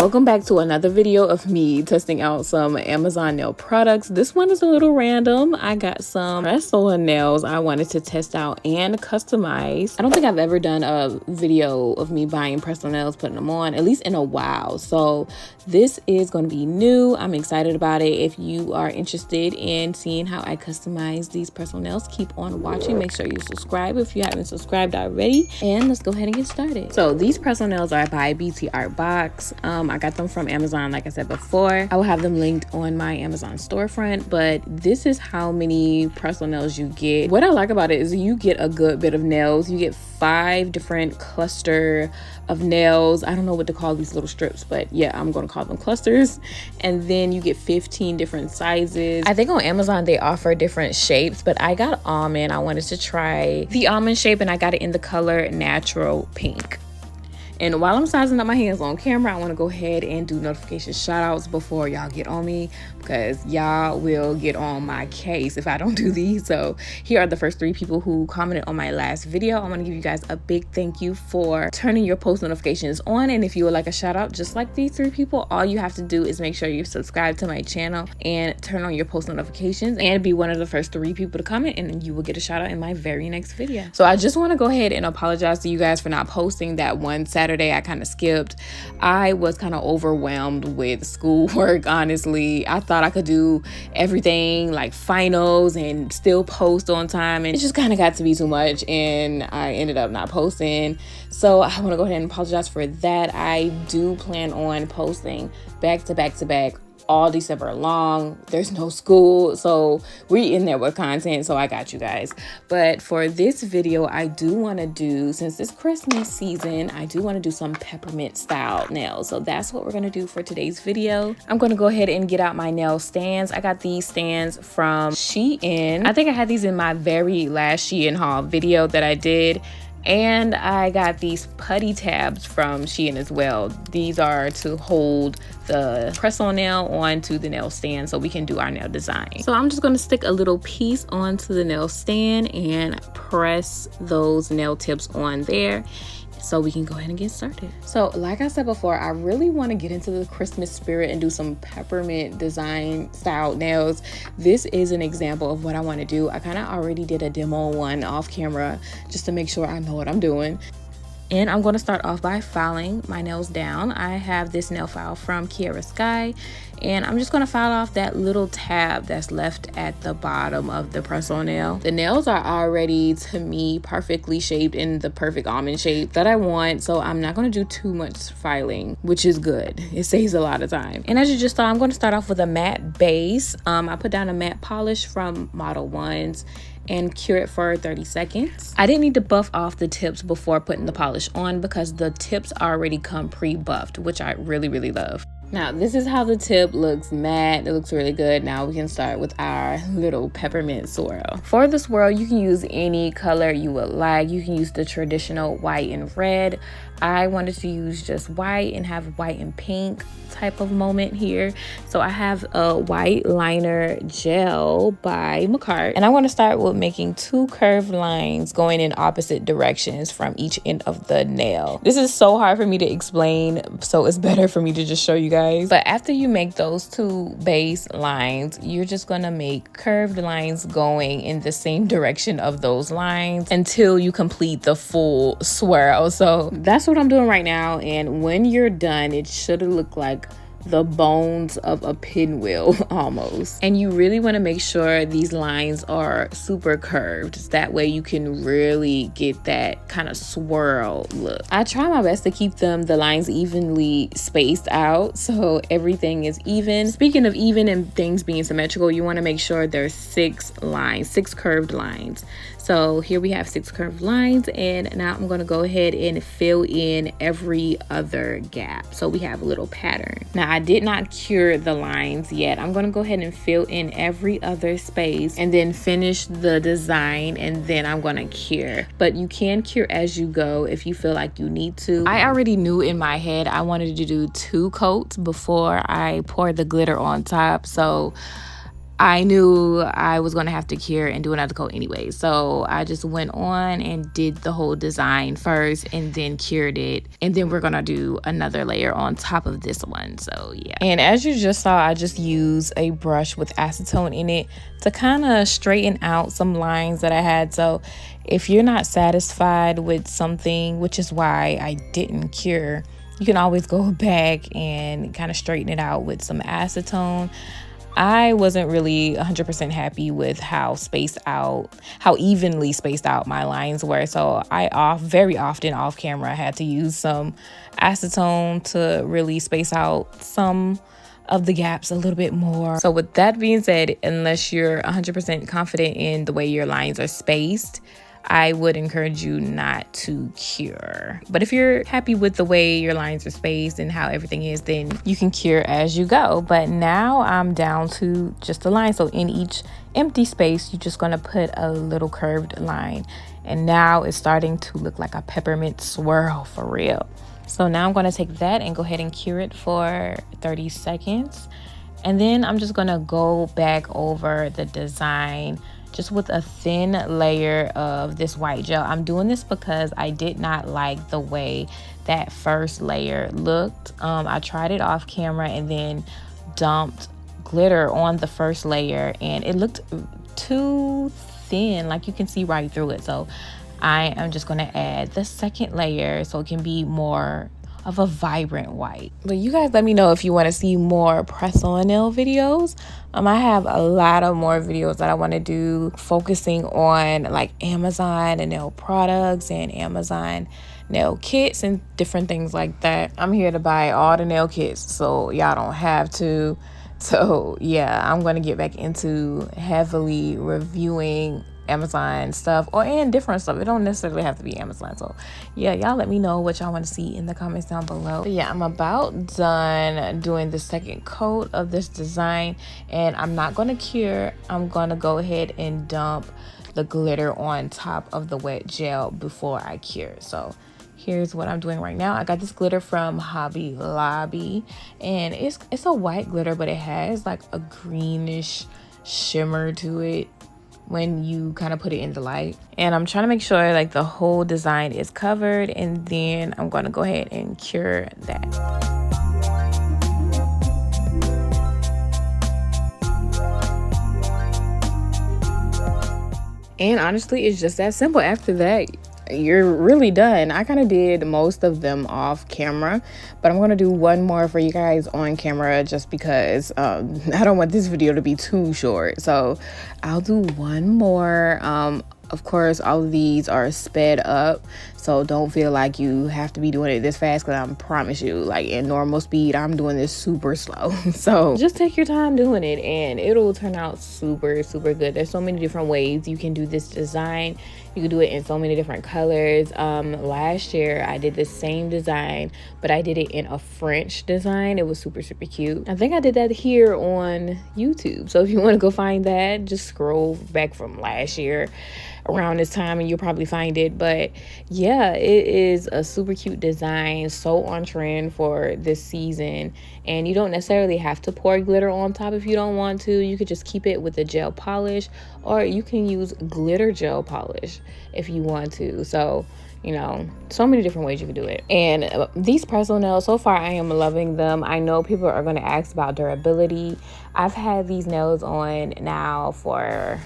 Welcome back to another video of me testing out some Amazon nail products. This one is a little random. I got some press-on nails I wanted to test out and customize. I don't think I've ever done a video of me buying press-on nails, putting them on, at least in a while. So this is going to be new. I'm excited about it. If you are interested in seeing how I customize these press-on nails, keep on watching. Make sure you subscribe if you haven't subscribed already. And let's go ahead and get started. So these press-on nails are by BT Art Box. I got them from Amazon, like I said before. I will have them linked on my Amazon storefront, but this is how many press-on nails you get. What I like about it is you get a good bit of nails. You get 5 different cluster of nails. I don't know what to call these little strips, but yeah, I'm going to call them clusters. And then you get 15 different sizes. I think on Amazon they offer different shapes, but I got almond. I wanted to try the almond shape and I got it in the color natural pink. And while I'm sizing up my hands on camera, I want to go ahead and do notification shout outs before y'all get on me, because y'all will get on my case if I don't do these. So here are the first 3 people who commented on my last video. I want to give you guys a big thank you for turning your post notifications on. And if you would like a shout out just like these 3 people, all you have to do is make sure you subscribe to my channel and turn on your post notifications and be one of the first 3 people to comment, and you will get a shout out in my very next video. So I just want to go ahead and apologize to you guys for not posting that one Saturday. I kind of skipped. I was kind of overwhelmed with schoolwork, honestly. I thought I could do everything like finals and still post on time, and it just kind of got to be too much and I ended up not posting. So I want to go ahead and apologize for that. I do plan on posting back to back all December long. There's no school, so we in there with content, so I got you guys. But for this video, I do want to do, since it's Christmas season, I do want to do some peppermint style nails. So that's what we're going to do for today's video. I'm going to go ahead and get out my nail stands. I got these stands from Shein. I think I had these in my very last Shein haul video that I did. And I got these putty tabs from Shein as well. These are to hold the press-on nail onto the nail stand so we can do our nail design. So I'm just going to stick a little piece onto the nail stand and press those nail tips on there, so we can go ahead and get started. So like I said before, I really want to get into the Christmas spirit and do some peppermint design style nails. This is an example of what I want to do. I kind of already did a demo one off camera just to make sure I know what I'm doing. And I'm going to start off by filing my nails down. I have this nail file from Kiara Sky, and I'm just going to file off that little tab that's left at the bottom of the press-on nail. The nails are already, to me, perfectly shaped in the perfect almond shape that I want, so I'm not going to do too much filing, which is good. It saves a lot of time. And as you just saw, I'm going to start off with a matte base. I put down a matte polish from Model 1s and cure it for 30 seconds. I didn't need to buff off the tips before putting the polish on because the tips already come pre-buffed, which I really love. Now this is how the tip looks matte. It looks really good. Now we can start with our little peppermint swirl. For the swirl, you can use any color you would like. You can use the traditional white and red. I wanted to use just white and have white and pink type of moment here. So I have a white liner gel by McCart, and I want to start with making 2 curved lines going in opposite directions from each end of the nail. This is so hard for me to explain, so it's better for me to just show you guys. But after you make those 2 base lines, you're just gonna make curved lines going in the same direction of those lines until you complete the full swirl. So that's what I'm doing right now, and when you're done, it should look like the bones of a pinwheel almost. And you really want to make sure these lines are super curved. That way you can really get that kind of swirl look. I try my best to keep the lines evenly spaced out so everything is even. Speaking of even and things being symmetrical, you want to make sure there's 6 curved lines. So here we have 6 curved lines, and now I'm going to go ahead and fill in every other gap so we have a little pattern. Now I did not cure the lines yet. I'm going to go ahead and fill in every other space and then finish the design, and then I'm going to cure. But you can cure as you go if you feel like you need to. I already knew in my head I wanted to do 2 coats before I pour the glitter on top, so I knew I was going to have to cure and do another coat anyway. So I just went on and did the whole design first and then cured it. And then we're going to do another layer on top of this one. So yeah. And as you just saw, I just used a brush with acetone in it to kind of straighten out some lines that I had. So if you're not satisfied with something, which is why I didn't cure, you can always go back and kind of straighten it out with some acetone. I wasn't really 100% happy with how evenly spaced out my lines were. So very often off camera, I had to use some acetone to really space out some of the gaps a little bit more. So with that being said, unless you're 100% confident in the way your lines are spaced, I would encourage you not to cure. But if you're happy with the way your lines are spaced and how everything is, then you can cure as you go. But now I'm down to just the line. So in each empty space, you're just gonna put a little curved line. And now it's starting to look like a peppermint swirl for real. So now I'm gonna take that and go ahead and cure it for 30 seconds. And then I'm just gonna go back over the design just with a thin layer of this white gel. I'm doing this because I did not like the way that first layer looked. I tried it off camera and then dumped glitter on the first layer and it looked too thin, like you can see right through it. So I am just gonna add the second layer so it can be more of a vibrant white. But you guys let me know if you want to see more press-on nail videos. I have a lot of more videos that I want to do focusing on like Amazon and nail products and Amazon nail kits and different things like that. I'm here to buy all the nail kits so y'all don't have to. So yeah, I'm going to get back into heavily reviewing Amazon stuff and different stuff. It don't necessarily have to be Amazon. So yeah, y'all let me know what y'all want to see in the comments down below. But yeah, I'm about done doing the second coat of this design and I'm not going to cure. I'm going to go ahead and dump the glitter on top of the wet gel before I cure. So here's what I'm doing right now. I got this glitter from Hobby Lobby and it's a white glitter, but it has like a greenish shimmer to it when you kind of put it in the light. And I'm trying to make sure like the whole design is covered and then I'm going to go ahead and cure that. And honestly, it's just that simple. After that, you're really done. I kind of did most of them off camera, but I'm going to do one more for you guys on camera just because I don't want this video to be too short. So I'll do one more. Of course, all of these are sped up, so don't feel like you have to be doing it this fast because I promise you, like in normal speed, I'm doing this super slow. So just take your time doing it and it'll turn out super, super good. There's so many different ways you can do this design. You can do it in so many different colors. Last year, I did the same design, but I did it in a French design. It was super, super cute. I think I did that here on YouTube. So if you want to go find that, just scroll back from last year around this time and you'll probably find it. But yeah, it is a super cute design, so on trend for this season. And you don't necessarily have to pour glitter on top if you don't want to. You could just keep it with the gel polish, or you can use glitter gel polish if you want to. So you know, so many different ways you can do it. And these press-on nails, so far I am loving them. I know people are going to ask about durability. I've had these nails on now for,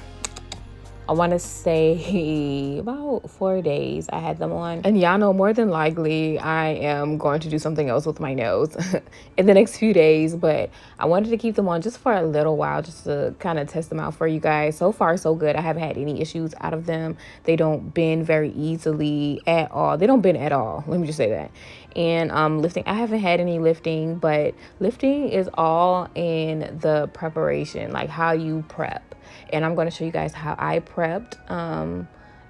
I want to say about 4 days I had them on. And y'all know more than likely I am going to do something else with my nails in the next few days. But I wanted to keep them on just for a little while, just to kind of test them out for you guys. So far, so good. I haven't had any issues out of them. They don't bend very easily at all. They don't bend at all. Let me just say that. And lifting, I haven't had any lifting, but lifting is all in the preparation, like how you prep. And I'm going to show you guys how I prepped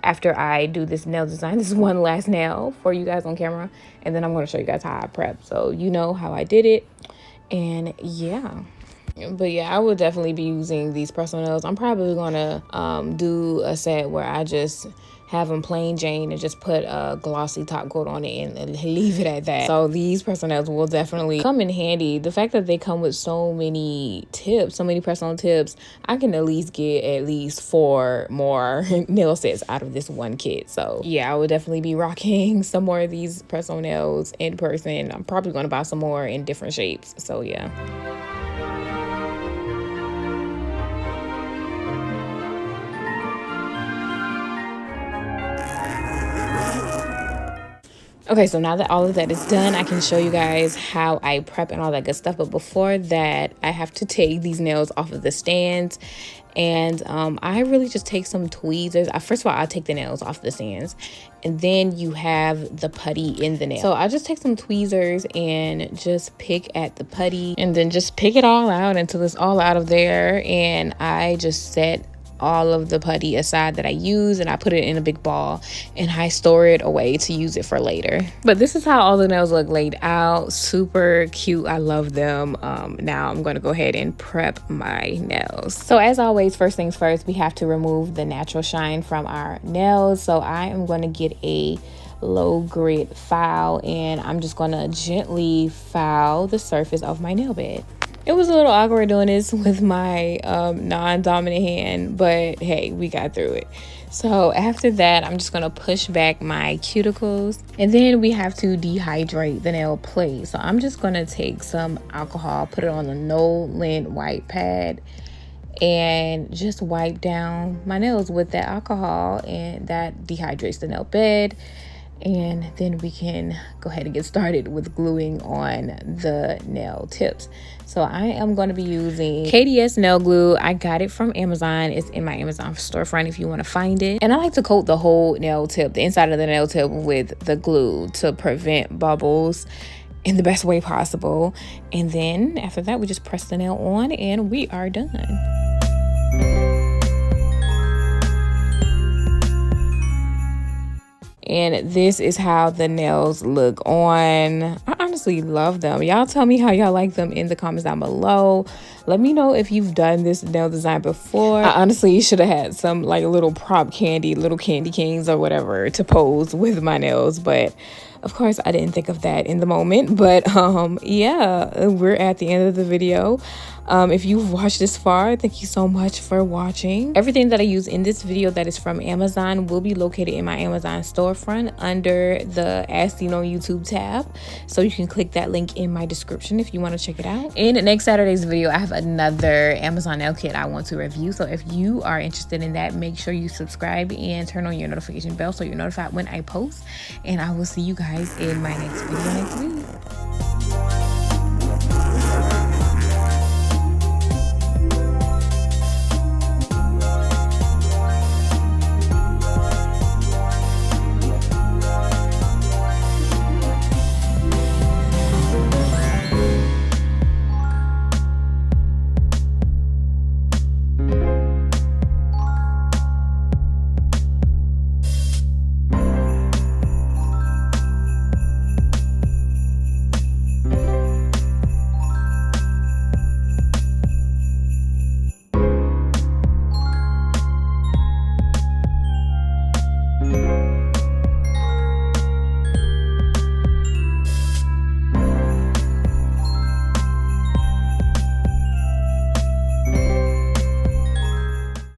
after I do this nail design. This is one last nail for you guys on camera. And then I'm going to show you guys how I prepped, so you know how I did it. And yeah. But yeah, I will definitely be using these press-on nails. I'm probably going to do a set where I just have them plain Jane and just put a glossy top coat on it and leave it at that. So these personal nails will definitely come in handy. The fact that they come with so many tips, so many personal tips, I can at least get at least 4 more nail sets out of this one kit. So yeah, I would definitely be rocking some more of these personal nails in person. I'm probably going to buy some more in different shapes. So yeah. Okay, so now that all of that is done, I can show you guys how I prep and all that good stuff. But before that, I have to take these nails off of the stands. And I really just take some tweezers. First of all, I'll take the nails off the stands. And then you have the putty in the nail. So I just take some tweezers and just pick at the putty. And then just pick it all out until it's all out of there. And I just set all of the putty aside that I use, and I put it in a big ball and I store it away to use it for later. But this is how all the nails look laid out. Super cute. I love them. Now I'm going to go ahead and prep my nails. So as always, first things first, we have to remove the natural shine from our nails. So I am going to get a low grit file and I'm just going to gently file the surface of my nail bed. It was a little awkward doing this with my non-dominant hand, but hey, we got through it. So after that, I'm just gonna push back my cuticles, and then we have to dehydrate the nail plate. So I'm just gonna take some alcohol, put it on a no lint white pad, and just wipe down my nails with that alcohol, and that dehydrates the nail bed. And then we can go ahead and get started with gluing on the nail tips. So I am going to be using KDS nail glue. I got it from Amazon. It's in my Amazon storefront if you want to find it. And I like to coat the whole nail tip, the inside of the nail tip, with the glue to prevent bubbles in the best way possible. And then after that, we just press the nail on and we are done. And this is how the nails look on. I honestly love them. Y'all tell me how y'all like them in the comments down below. Let me know if you've done this nail design before. I honestly should have had some like little prop candy, little candy canes or whatever to pose with my nails. But of course, I didn't think of that in the moment. But yeah, we're at the end of the video. If you've watched this far, thank you so much for watching. Everything that I use in this video that is from Amazon will be located in my Amazon storefront under the As Seen on YouTube tab. So you can click that link in my description if you want to check it out. In next Saturday's video, I have another Amazon nail kit I want to review. So if you are interested in that, make sure you subscribe and turn on your notification bell so you're notified when I post. And I will see you guys in my next video next week.